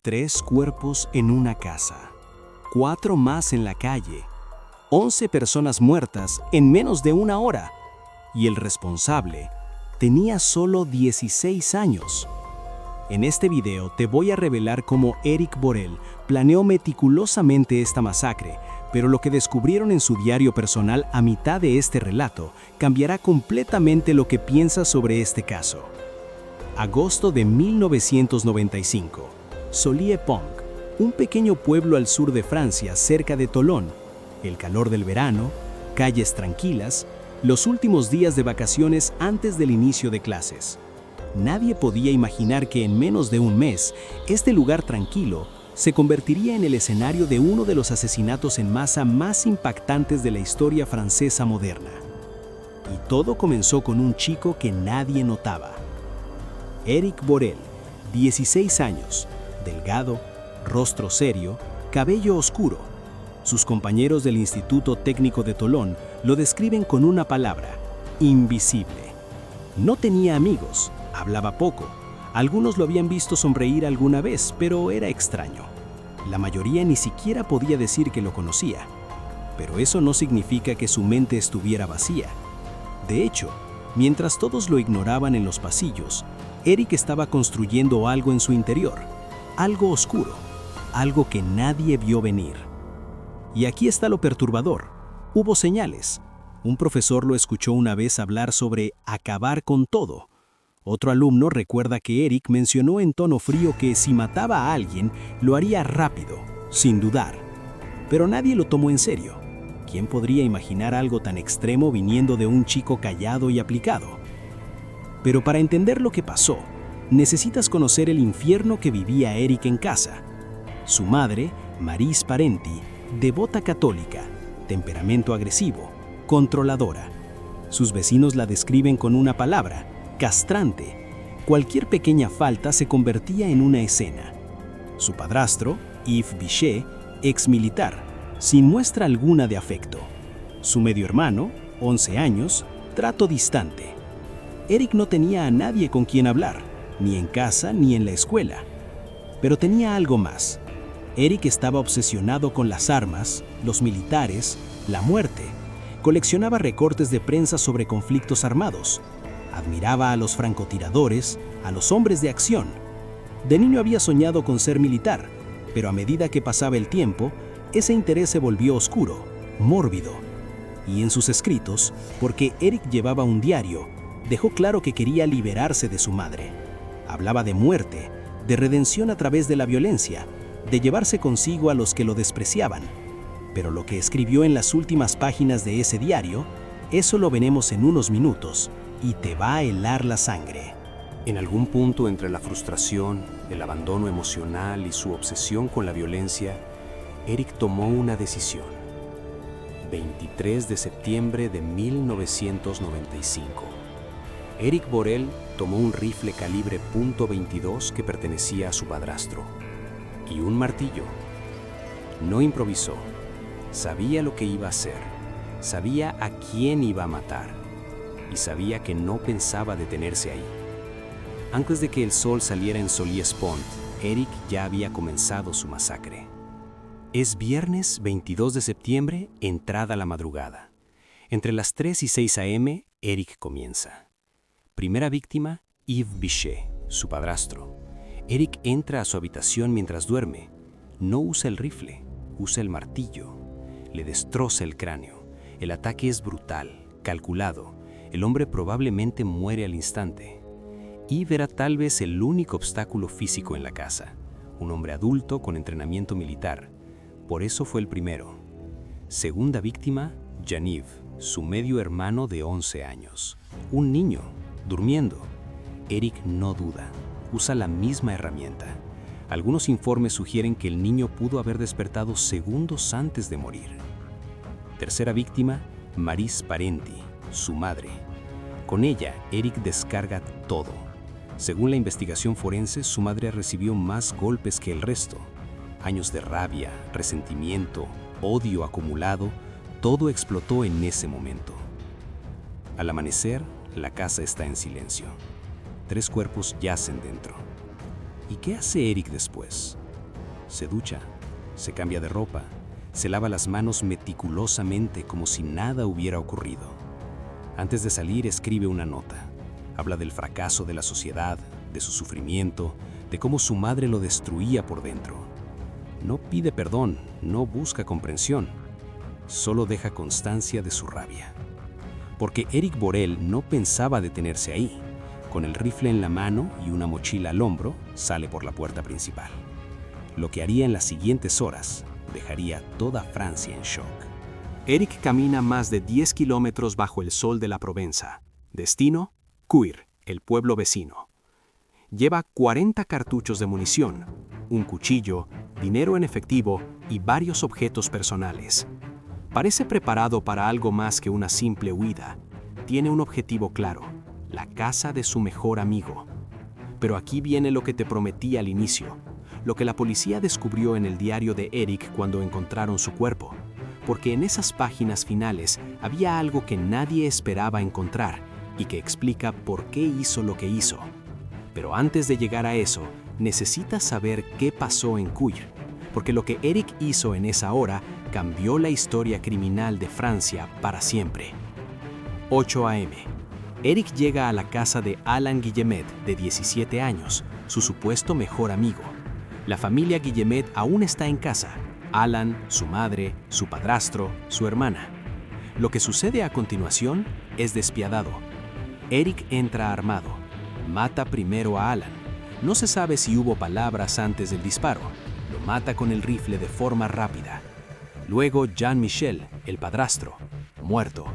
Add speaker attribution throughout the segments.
Speaker 1: 3 cuerpos en una casa, 4 más en la calle, 11 personas muertas en menos de una hora, y el responsable tenía solo 16 años. En este video te voy a revelar cómo Eric Borel planeó meticulosamente esta masacre, pero lo que descubrieron en su diario personal a mitad de este relato cambiará completamente lo que piensas sobre este caso. Agosto de 1995. Solliès-Pont, un pequeño pueblo al sur de Francia, cerca de Tolón. El calor del verano, calles tranquilas, los últimos días de vacaciones antes del inicio de clases. Nadie podía imaginar que en menos de un mes, este lugar tranquilo se convertiría en el escenario de uno de los asesinatos en masa más impactantes de la historia francesa moderna. Y todo comenzó con un chico que nadie notaba. Eric Borel, 16 años, delgado, rostro serio, cabello oscuro. Sus compañeros del Instituto Técnico de Tolón lo describen con una palabra: invisible. No tenía amigos, hablaba poco. Algunos lo habían visto sonreír alguna vez, pero era extraño. La mayoría ni siquiera podía decir que lo conocía. Pero eso no significa que su mente estuviera vacía. De hecho, mientras todos lo ignoraban en los pasillos, Eric estaba construyendo algo en su interior, algo oscuro, algo que nadie vio venir. Y aquí está lo perturbador. Hubo señales. Un profesor lo escuchó una vez hablar sobre acabar con todo. Otro alumno recuerda que Eric mencionó en tono frío que si mataba a alguien, lo haría rápido, sin dudar. Pero nadie lo tomó en serio. ¿Quién podría imaginar algo tan extremo viniendo de un chico callado y aplicado? Pero para entender lo que pasó, necesitas conocer el infierno que vivía Eric en casa. Su madre, Maryse Parenti, devota católica, temperamento agresivo, controladora. Sus vecinos la describen con una palabra: castrante. Cualquier pequeña falta se convertía en una escena. Su padrastro, Yves Bichet, ex militar, sin muestra alguna de afecto. Su medio hermano, 11 años, trato distante. Eric no tenía a nadie con quien hablar, ni en casa ni en la escuela. Pero tenía algo más. Eric estaba obsesionado con las armas, los militares, la muerte. Coleccionaba recortes de prensa sobre conflictos armados. Admiraba a los francotiradores, a los hombres de acción. De niño había soñado con ser militar, pero a medida que pasaba el tiempo, ese interés se volvió oscuro, mórbido. Y en sus escritos, porque Eric llevaba un diario, dejó claro que quería liberarse de su madre. Hablaba de muerte, de redención a través de la violencia, de llevarse consigo a los que lo despreciaban. Pero lo que escribió en las últimas páginas de ese diario, eso lo veremos en unos minutos, y te va a helar la sangre.
Speaker 2: En algún punto entre la frustración, el abandono emocional y su obsesión con la violencia, Eric tomó una decisión. 23 de septiembre de 1995. Eric Borel tomó un rifle calibre .22 que pertenecía a su padrastro y un martillo. No improvisó. Sabía lo que iba a hacer. Sabía a quién iba a matar. Y sabía que no pensaba detenerse ahí. Antes de que el sol saliera en Solliès-Pont, Eric ya había comenzado su masacre. Es viernes 22 de septiembre, entrada la madrugada. Entre las 3 y 6 a.m., Eric comienza. Primera víctima, Yves Bichet, su padrastro. Eric entra a su habitación mientras duerme. No usa el rifle, usa el martillo. Le destroza el cráneo. El ataque es brutal, calculado. El hombre probablemente muere al instante. Yves era tal vez el único obstáculo físico en la casa. Un hombre adulto con entrenamiento militar. Por eso fue el primero. Segunda víctima, Jean-Yves, su medio hermano de 11 años. Un niño, durmiendo. Eric no duda. Usa la misma herramienta. Algunos informes sugieren que el niño pudo haber despertado segundos antes de morir. Tercera víctima, Maryse Parenti, su madre. Con ella, Eric descarga todo. Según la investigación forense, su madre recibió más golpes que el resto. Años de rabia, resentimiento, odio acumulado, todo explotó en ese momento. Al amanecer, la casa está en silencio. 3 cuerpos yacen dentro. ¿Y qué hace Eric después? Se ducha, se cambia de ropa, se lava las manos meticulosamente como si nada hubiera ocurrido. Antes de salir escribe una nota. Habla del fracaso de la sociedad, de su sufrimiento, de cómo su madre lo destruía por dentro. No pide perdón, no busca comprensión, solo deja constancia de su rabia. Porque Eric Borel no pensaba detenerse ahí. Con el rifle en la mano y una mochila al hombro, sale por la puerta principal. Lo que haría en las siguientes horas dejaría toda Francia en shock.
Speaker 1: Eric camina más de 10 kilómetros bajo el sol de la Provenza. Destino, Cuir, el pueblo vecino. Lleva 40 cartuchos de munición, un cuchillo, dinero en efectivo y varios objetos personales. Parece preparado para algo más que una simple huida. Tiene un objetivo claro, la casa de su mejor amigo. Pero aquí viene lo que te prometí al inicio, lo que la policía descubrió en el diario de Eric cuando encontraron su cuerpo, porque en esas páginas finales había algo que nadie esperaba encontrar y que explica por qué hizo lo que hizo. Pero antes de llegar a eso, necesitas saber qué pasó en Cuir, porque lo que Eric hizo en esa hora cambió la historia criminal de Francia para siempre. 8 a.m. Eric llega a la casa de Alain Guillemet, de 17 años, su supuesto mejor amigo. La familia Guillemet aún está en casa. Alain, su madre, su padrastro, su hermana. Lo que sucede a continuación es despiadado. Eric entra armado. Mata primero a Alain. No se sabe si hubo palabras antes del disparo. Lo mata con el rifle de forma rápida. Luego Jean-Michel, el padrastro, muerto.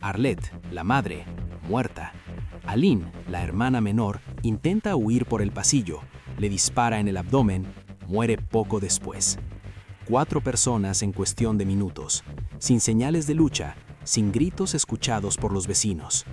Speaker 1: Arlette, la madre, muerta. Aline, la hermana menor, intenta huir por el pasillo. Le dispara en el abdomen, muere poco después. 4 personas en cuestión de minutos, sin señales de lucha, sin gritos escuchados por los vecinos.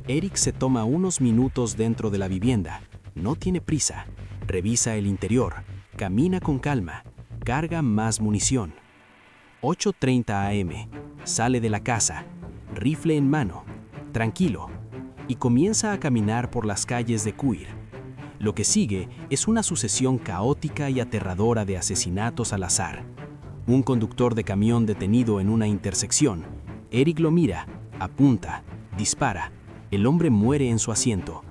Speaker 1: Eric se toma unos minutos dentro de la vivienda, no tiene prisa, revisa el interior, camina con calma, carga más munición. 8:30 a.m., sale de la casa, rifle en mano, tranquilo, y comienza a caminar por las calles de Cuir. Lo que sigue es una sucesión caótica y aterradora de asesinatos al azar. Un conductor de camión detenido en una intersección. Eric lo mira, apunta, dispara. El hombre muere en su asiento.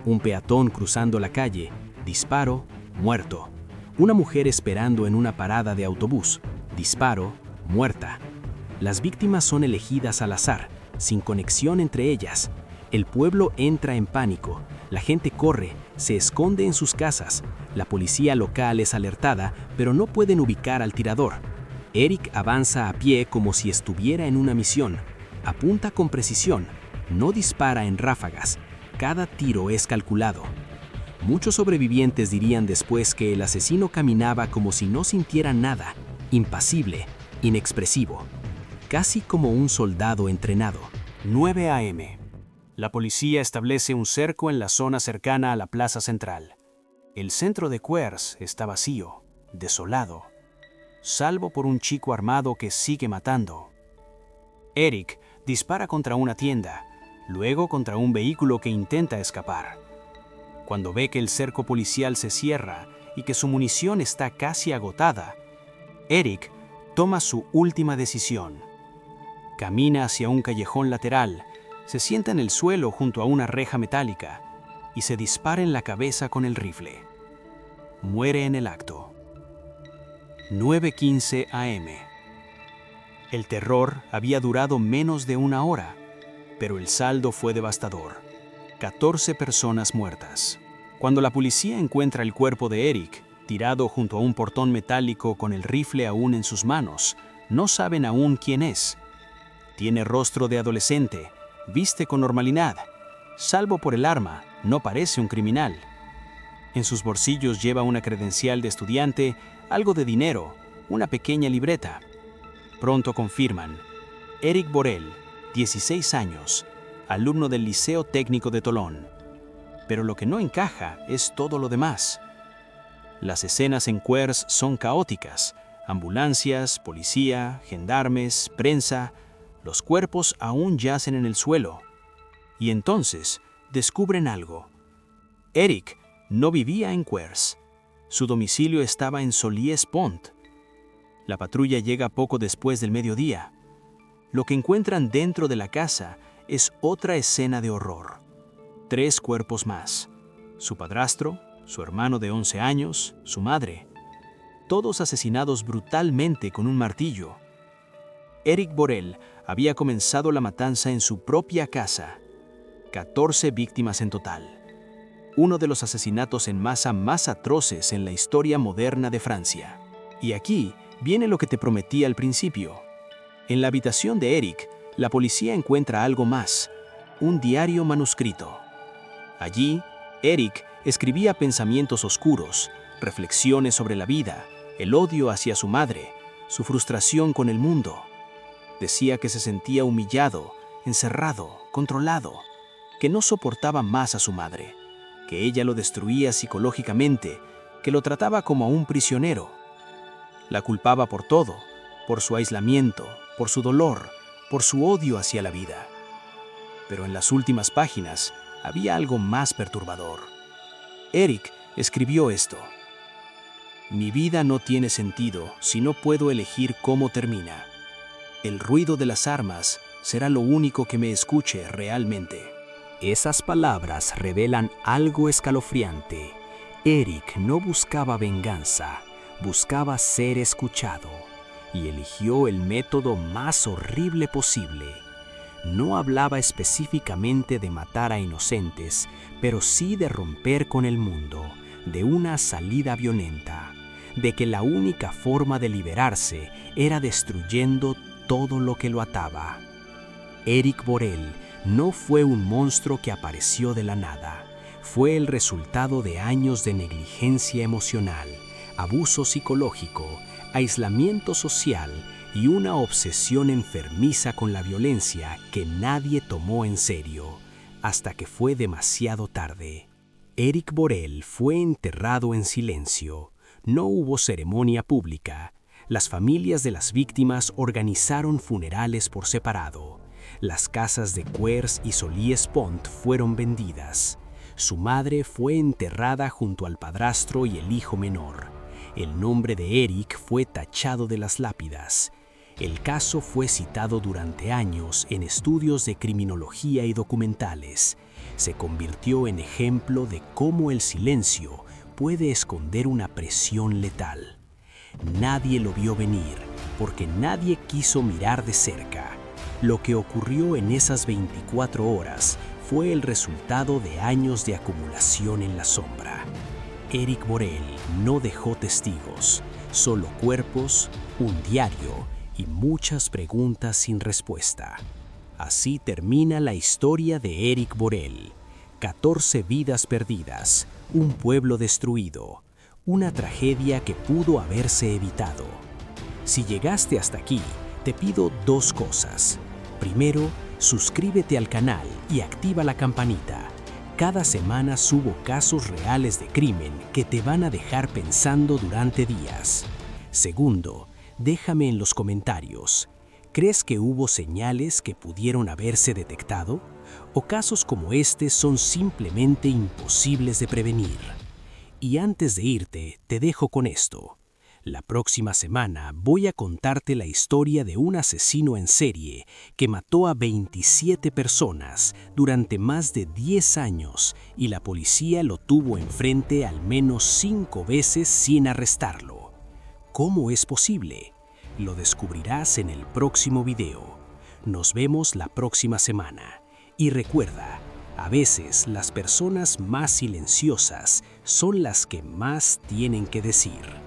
Speaker 1: Un peatón cruzando la calle. Disparo, muerto. Una mujer esperando en una parada de autobús. Disparo, muerta. Las víctimas son elegidas al azar, sin conexión entre ellas. El pueblo entra en pánico. La gente corre, se esconde en sus casas. La policía local es alertada, pero no pueden ubicar al tirador. Eric avanza a pie como si estuviera en una misión. Apunta con precisión. No dispara en ráfagas. Cada tiro es calculado. Muchos sobrevivientes dirían después que el asesino caminaba como si no sintiera nada, impasible, inexpresivo, casi como un soldado entrenado. 9 a.m. La policía establece un cerco en la zona cercana a la plaza central. El centro de Cuers está vacío, desolado, salvo por un chico armado que sigue matando. Eric dispara contra una tienda, luego contra un vehículo que intenta escapar. Cuando ve que el cerco policial se cierra y que su munición está casi agotada, Eric toma su última decisión. Camina hacia un callejón lateral, se sienta en el suelo junto a una reja metálica y se dispara en la cabeza con el rifle. Muere en el acto. 9:15 a.m. El terror había durado menos de una hora, pero el saldo fue devastador. 14 personas muertas. Cuando la policía encuentra el cuerpo de Eric, tirado junto a un portón metálico con el rifle aún en sus manos, no saben aún quién es. Tiene rostro de adolescente, viste con normalidad. Salvo por el arma, no parece un criminal. En sus bolsillos lleva una credencial de estudiante, algo de dinero, una pequeña libreta. Pronto confirman. Eric Borel, 16 años, alumno del Liceo Técnico de Tolón. Pero lo que no encaja es todo lo demás. Las escenas en Cuers son caóticas. Ambulancias, policía, gendarmes, prensa. Los cuerpos aún yacen en el suelo. Y entonces descubren algo. Eric no vivía en Cuers. Su domicilio estaba en Solliès-Pont. La patrulla llega poco después del mediodía. Lo que encuentran dentro de la casa es otra escena de horror. 3 cuerpos más: su padrastro, su hermano de 11 años, su madre, todos asesinados brutalmente con un martillo. Éric Borel había comenzado la matanza en su propia casa. 14 víctimas en total. Uno de los asesinatos en masa más atroces en la historia moderna de Francia. Y aquí viene lo que te prometí al principio. En la habitación de Éric, la policía encuentra algo más: un diario manuscrito. Allí, Éric escribía pensamientos oscuros, reflexiones sobre la vida, el odio hacia su madre, su frustración con el mundo. Decía que se sentía humillado, encerrado, controlado, que no soportaba más a su madre, que ella lo destruía psicológicamente, que lo trataba como a un prisionero. La culpaba por todo, por su aislamiento, por su dolor, por su odio hacia la vida. Pero en las últimas páginas había algo más perturbador. Éric escribió esto: Mi vida no tiene sentido si no puedo elegir cómo termina. El ruido de las armas será lo único que me escuche realmente.
Speaker 2: Esas palabras revelan algo escalofriante. Éric no buscaba venganza, buscaba ser escuchado, y eligió el método más horrible posible. No hablaba específicamente de matar a inocentes, pero sí de romper con el mundo, de una salida violenta, de que la única forma de liberarse era destruyendo todo lo que lo ataba. Éric Borel no fue un monstruo que apareció de la nada. Fue el resultado de años de negligencia emocional, abuso psicológico, aislamiento social y una obsesión enfermiza con la violencia que nadie tomó en serio, hasta que fue demasiado tarde. Éric Borel fue enterrado en silencio. No hubo ceremonia pública. Las familias de las víctimas organizaron funerales por separado. Las casas de Cuers y Solliès-Pont fueron vendidas. Su madre fue enterrada junto al padrastro y el hijo menor. El nombre de Éric fue tachado de las lápidas. El caso fue citado durante años en estudios de criminología y documentales. Se convirtió en ejemplo de cómo el silencio puede esconder una presión letal. Nadie lo vio venir, porque nadie quiso mirar de cerca. Lo que ocurrió en esas 24 horas fue el resultado de años de acumulación en la sombra. Éric Borel no dejó testigos, solo cuerpos, un diario y muchas preguntas sin respuesta. Así termina la historia de Éric Borel. 14 vidas perdidas, un pueblo destruido, una tragedia que pudo haberse evitado. Si llegaste hasta aquí, te pido 2 cosas. Primero, suscríbete al canal y activa la campanita. Cada semana subo casos reales de crimen que te van a dejar pensando durante días. Segundo, déjame en los comentarios: ¿crees que hubo señales que pudieron haberse detectado? ¿O casos como este son simplemente imposibles de prevenir? Y antes de irte, te dejo con esto. La próxima semana voy a contarte la historia de un asesino en serie que mató a 27 personas durante más de 10 años y la policía lo tuvo enfrente al menos 5 veces sin arrestarlo. ¿Cómo es posible? Lo descubrirás en el próximo video. Nos vemos la próxima semana. Y recuerda, a veces las personas más silenciosas son las que más tienen que decir.